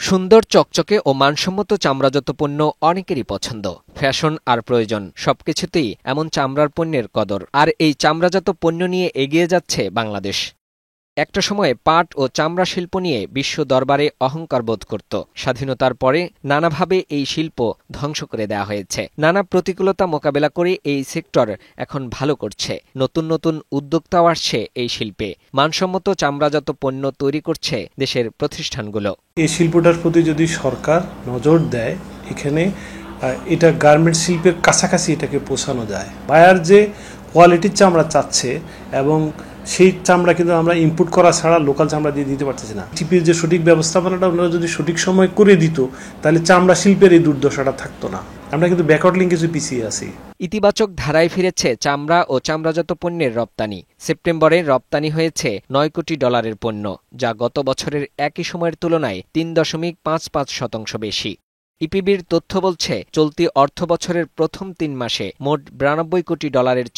সুন্দর, চকচকে ও মানসম্মত চামড়াজাত পণ্য অনেকেরই পছন্দ। ফ্যাশন আর প্রয়োজন সবকিছুতেই এমন চামড়ার পণ্যের কদর। আর এই চামড়াজাত পণ্য নিয়ে এগিয়ে যাচ্ছে বাংলাদেশ। একটা সময়ে পাট ও চামড়া শিল্প নিয়ে বিশ্ব দরবারে অহংকার বোধ করত। স্বাধীনতার পরে নানাভাবে এই শিল্প ধ্বংস করে দেওয়া হয়েছে। নানা প্রতিকূলতা মোকাবেলা করে এই সেক্টর এখন ভালো করছে। নতুন নতুন উদ্যোক্তাও আসছে এই শিল্পে। মানসম্মত চামড়াজাত পণ্য তৈরি করছে দেশের প্রতিষ্ঠানগুলো। এই শিল্পটার প্রতি যদি সরকার নজর দেয়, এখানে এটা গার্মেন্টস শিল্পের কাছাকাছি এটাকে পৌঁছানো যায়। বায়ার যে কোয়ালিটির চামড়া চাচ্ছে এবং সেই চামড়া কিন্তু আমরা ইম্পোর্ট করা ছাড়া লোকাল চামড়া দিয়ে দিতে পারতেছি না। টিপির যে সঠিক ব্যবস্থাপনাটা ওনারা যদি সঠিক সময় করে দিত, তাহলে চামড়া শিল্পের এই দুর্দশাটা থাকতো না। আমরা কিন্তু ব্যাকওয়ার্ড লিঙ্কেজে পিছিয়ে আছি। ইতিবাচক ধারায় ফিরেছে চামড়া ও চামড়াজাত পণ্যের রপ্তানি। সেপ্টেম্বরে রপ্তানি হয়েছে $9 কোটি পণ্য, যা গত বছরের একই সময়ের তুলনায় 3.55% বেশি। ইপিবির তথ্য বলছে, চলতি অর্থবছরের প্রথম 3 মাসে মোট $92 কোটি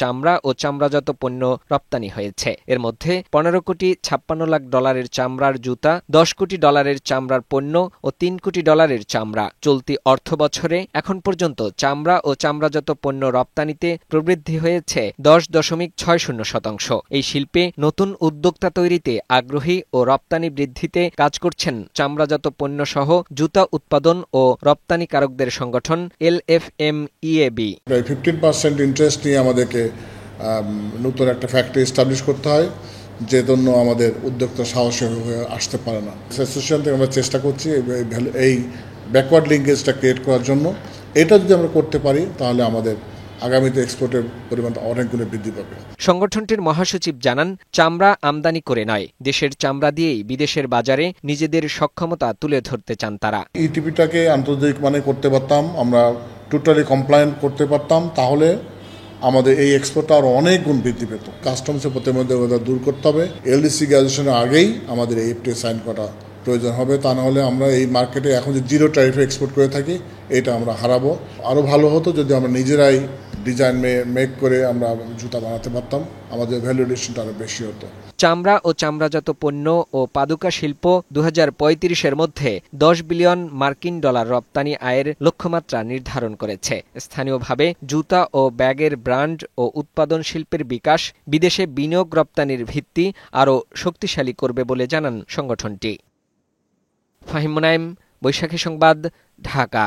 চামড়া ও চামড়াজাত পণ্য রপ্তানি হয়েছে। এর মধ্যে $15.56 কোটি চামড়ার জুতা, $10 কোটি চামড়ার পণ্য ও $3 কোটি চামড়া। চলতি অর্থবছরে এখন পর্যন্ত চামড়া ও চামড়াজাত পণ্য রপ্তানিতে প্রবৃদ্ধি হয়েছে 10.60%। এই শিল্পে নতুন উদ্যোক্তা তৈরিতে আগ্রহী ও রপ্তানি বৃদ্ধিতে কাজ করছেন চামড়াজাত পণ্য সহ জুতা উৎপাদন ও রপ্তানিকারকদের সংগঠন LFMEAB। প্রায় 15% ইন্টারেস্ট নিয়ে আমাদেরকে নতুন একটা ফ্যাক্টরি এস্টাবলিশ করতে হয়, যে জন্য আমাদের উদ্যোক্তা সাহসী হয়ে আসতে পারে না। অ্যাসোসিয়েশন থেকে আমরা চেষ্টা করছি এই ব্যাকওয়ার্ড লিঙ্কেজটা ক্রিয়েট করার জন্য। এটা যদি আমরা করতে পারি, তাহলে আমাদের আগামীতে এক্সপোর্টের পরিমাণটা অনেকগুলো বৃদ্ধি পাবে। সংগঠনটির মহাসচিব জানান, চামড়া আমদানি করে নয়, দেশের চামড়া দিয়েই বিদেশের বাজারে নিজেদের সক্ষমতা তুলে ধরতে চান তারা। ইটিপিটাকে আন্তর্জাতিক মানে করতে পারতাম, আমরা টোটালি কমপ্লায়েন্ট করতে পারতাম, তাহলে আমাদের এই এক্সপোর্টটা আরও অনেক গুণ বৃদ্ধি পেত। কাস্টমসের প্রতিবন্ধকতা দূর করতে হবে। LDC গ্র্যাজুয়েশনের আগেই আমাদের এই FTA সাইন করা প্রয়োজন হবে। তা নাহলে আমরা এই মার্কেটে এখন যে 0 ট্যারিফে এক্সপোর্ট করে থাকি, এটা আমরা হারাবো। আরও ভালো হতো যদি আমরা নিজেরাই ডিজাইন মেক করে আমরা জুতা বানাতে পারতাম, আমাদের ভ্যালুয়েশনটা আরও বেশি হতো। চামড়া ও চামড়াজাত পণ্য ও পাদুকা শিল্প 2035-এর মধ্যে $10 বিলিয়ন রপ্তানি আয়ের লক্ষ্যমাত্রা নির্ধারণ করেছে। স্থানীয়ভাবে জুতা ও ব্যাগের ব্র্যান্ড ও উৎপাদন শিল্পের বিকাশ বিদেশে বিনিয়োগ রপ্তানির ভিত্তি আরও শক্তিশালী করবে বলে জানান সংগঠনটি। ফাহিম মুনাইম, বৈশাখী সংবাদ, ঢাকা।